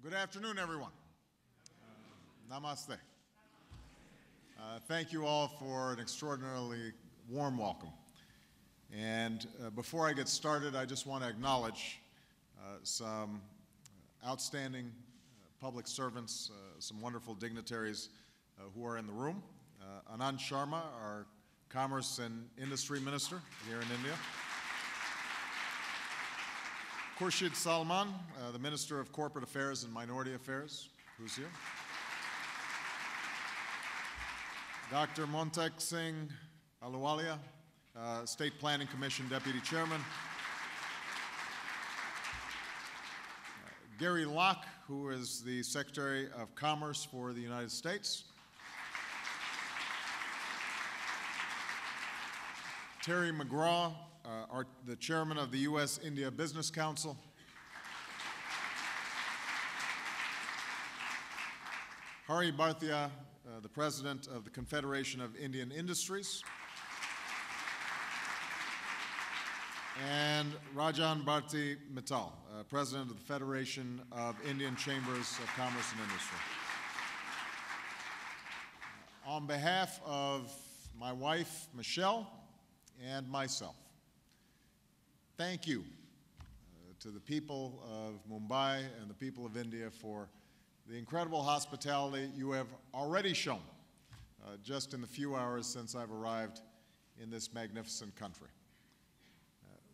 Good afternoon, everyone. Namaste. Thank you all for an extraordinarily warm welcome. And before I get started, I just want to acknowledge some outstanding public servants, some wonderful dignitaries who are in the room. Anand Sharma, our Commerce and Industry Minister here in India. Khurshid Salman, the Minister of Corporate Affairs and Minority Affairs, who's here. Dr. Montek Singh Ahluwalia, State Planning Commission Deputy Chairman. Gary Locke, who is the Secretary of Commerce for the United States. Terry McGraw, the Chairman of the U.S.-India Business Council. Hari Bhartia, the President of the Confederation of Indian Industries. And Rajan Bharti Mittal, President of the Federation of Indian Chambers of Commerce and Industry. On behalf of my wife, Michelle, and myself, thank you to the people of Mumbai and the people of India for the incredible hospitality you have already shown just in the few hours since I've arrived in this magnificent country.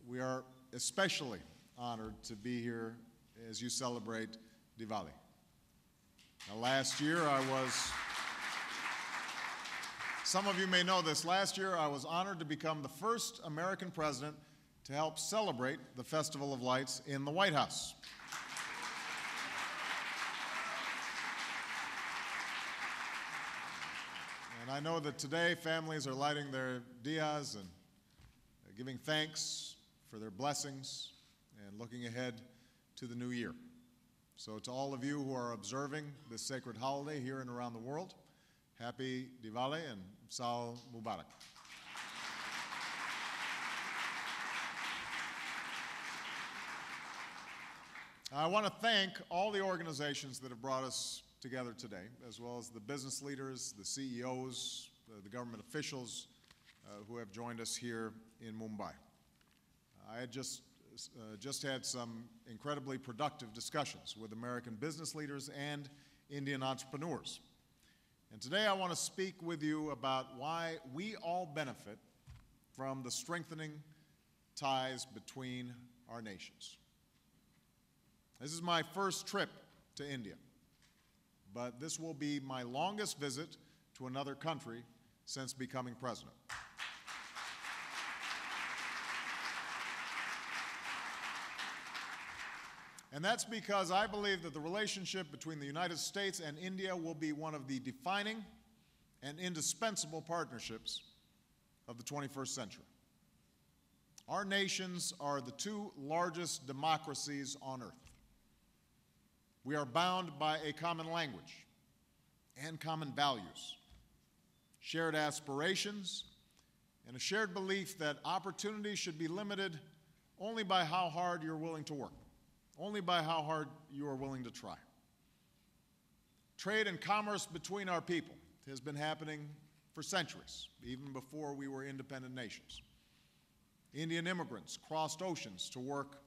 We are especially honored to be here as you celebrate Diwali. Now, last year some of you may know this, last year I was honored to become the first American president to help celebrate the Festival of Lights in the White House. And I know that today families are lighting their diyas and giving thanks for their blessings and looking ahead to the new year. So to all of you who are observing this sacred holiday here and around the world, happy Diwali and Saal Mubarak. I want to thank all the organizations that have brought us together today, as well as the business leaders, the CEOs, the government officials who have joined us here in Mumbai. I had just had some incredibly productive discussions with American business leaders and Indian entrepreneurs. And today I want to speak with you about why we all benefit from the strengthening ties between our nations. This is my first trip to India, but this will be my longest visit to another country since becoming president. And that's because I believe that the relationship between the United States and India will be one of the defining and indispensable partnerships of the 21st century. Our nations are the two largest democracies on earth. We are bound by a common language and common values, shared aspirations, and a shared belief that opportunity should be limited only by how hard you're willing to work. Only by how hard you are willing to try. Trade and commerce between our people has been happening for centuries, even before we were independent nations. Indian immigrants crossed oceans to work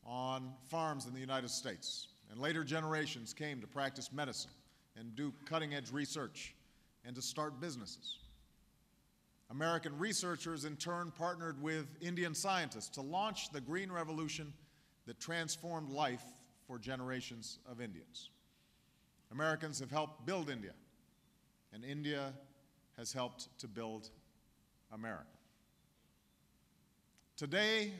on farms in the United States, and later generations came to practice medicine and do cutting-edge research and to start businesses. American researchers, in turn, partnered with Indian scientists to launch the Green Revolution that transformed life for generations of Indians. Americans have helped build India, and India has helped to build America. Today,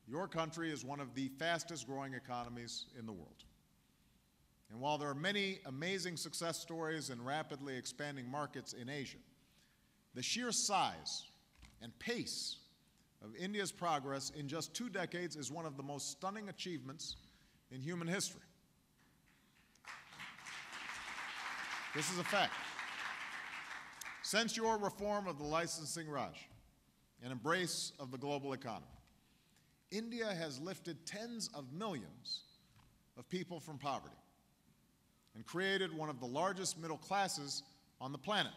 your country is one of the fastest growing economies in the world. And while there are many amazing success stories in rapidly expanding markets in Asia, the sheer size and pace of India's progress in just 2 decades is one of the most stunning achievements in human history. This is a fact. Since your reform of the licensing Raj and embrace of the global economy, India has lifted tens of millions of people from poverty and created one of the largest middle classes on the planet.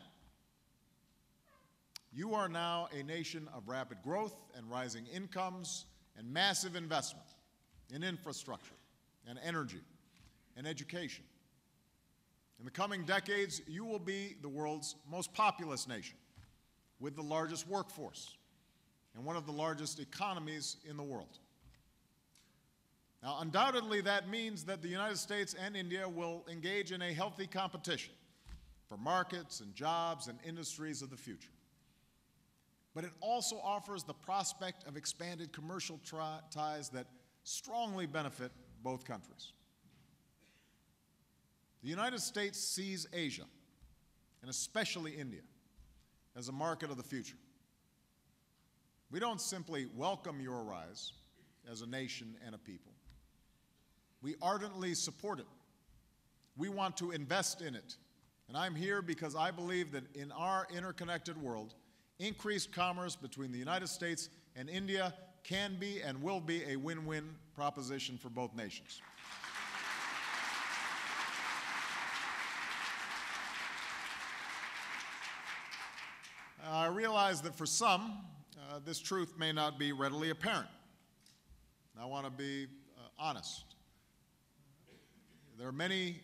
You are now a nation of rapid growth and rising incomes and massive investment in infrastructure and energy and education. In the coming decades, you will be the world's most populous nation with the largest workforce and one of the largest economies in the world. Now, undoubtedly, that means that the United States and India will engage in a healthy competition for markets and jobs and industries of the future. But it also offers the prospect of expanded commercial ties that strongly benefit both countries. The United States sees Asia, and especially India, as a market of the future. We don't simply welcome your rise as a nation and a people. We ardently support it. We want to invest in it. And I'm here because I believe that in our interconnected world, increased commerce between the United States and India can be and will be a win-win proposition for both nations. I realize that for some, this truth may not be readily apparent. I want to be honest. There are many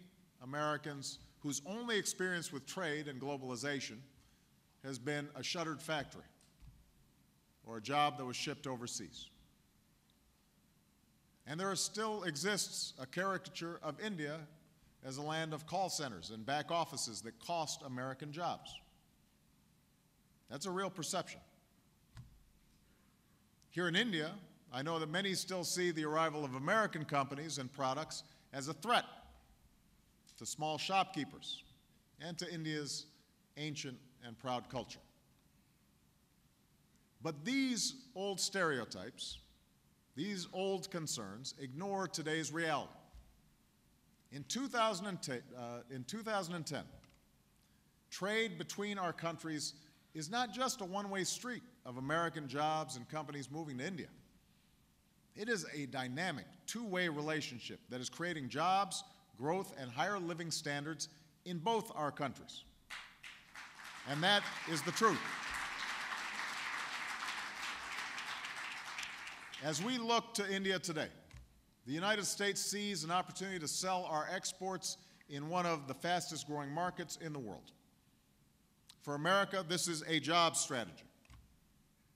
Americans whose only experience with trade and globalization has been a shuttered factory or a job that was shipped overseas. And there still exists a caricature of India as a land of call centers and back offices that cost American jobs. That's a real perception. Here in India, I know that many still see the arrival of American companies and products as a threat to small shopkeepers and to India's ancient and proud culture. But these old stereotypes, these old concerns, ignore today's reality. In 2010, trade between our countries is not just a one-way street of American jobs and companies moving to India. It is a dynamic, two-way relationship that is creating jobs, growth, and higher living standards in both our countries. And that is the truth. As we look to India today, the United States sees an opportunity to sell our exports in one of the fastest growing markets in the world. For America, this is a job strategy.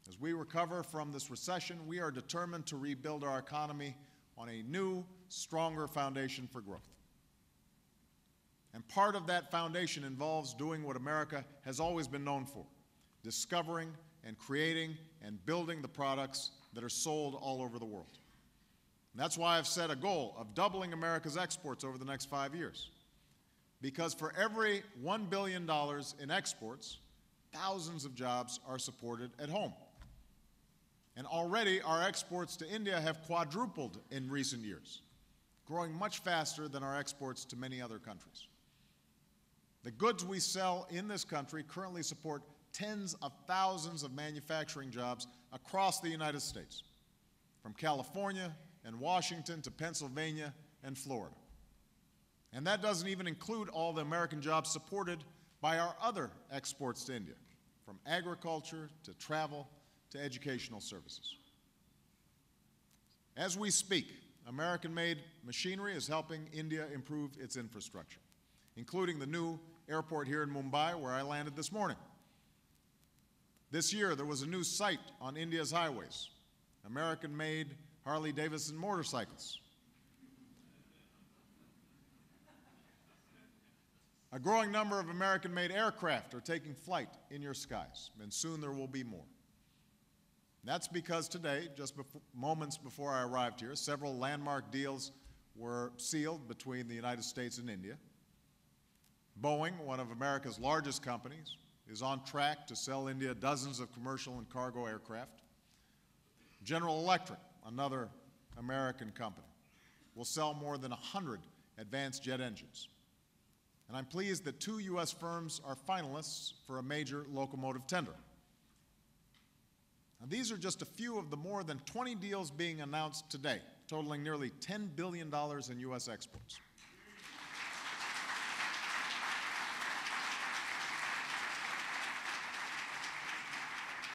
As we recover from this recession, we are determined to rebuild our economy on a new, stronger foundation for growth. And part of that foundation involves doing what America has always been known for, discovering and creating and building the products that are sold all over the world. And that's why I've set a goal of doubling America's exports over the next 5 years. Because for every $1 billion in exports, thousands of jobs are supported at home. And already our exports to India have quadrupled in recent years, growing much faster than our exports to many other countries. The goods we sell in this country currently support tens of thousands of manufacturing jobs across the United States, from California and Washington to Pennsylvania and Florida. And that doesn't even include all the American jobs supported by our other exports to India, from agriculture to travel to educational services. As we speak, American-made machinery is helping India improve its infrastructure, including the new airport here in Mumbai, where I landed this morning. This year, there was a new sight on India's highways, American-made Harley-Davidson motorcycles. A growing number of American-made aircraft are taking flight in your skies, and soon there will be more. That's because today, moments before I arrived here, several landmark deals were sealed between the United States and India. Boeing, one of America's largest companies, is on track to sell India dozens of commercial and cargo aircraft. General Electric, another American company, will sell more than 100 advanced jet engines. And I'm pleased that 2 U.S. firms are finalists for a major locomotive tender. Now, these are just a few of the more than 20 deals being announced today, totaling nearly $10 billion in U.S. exports.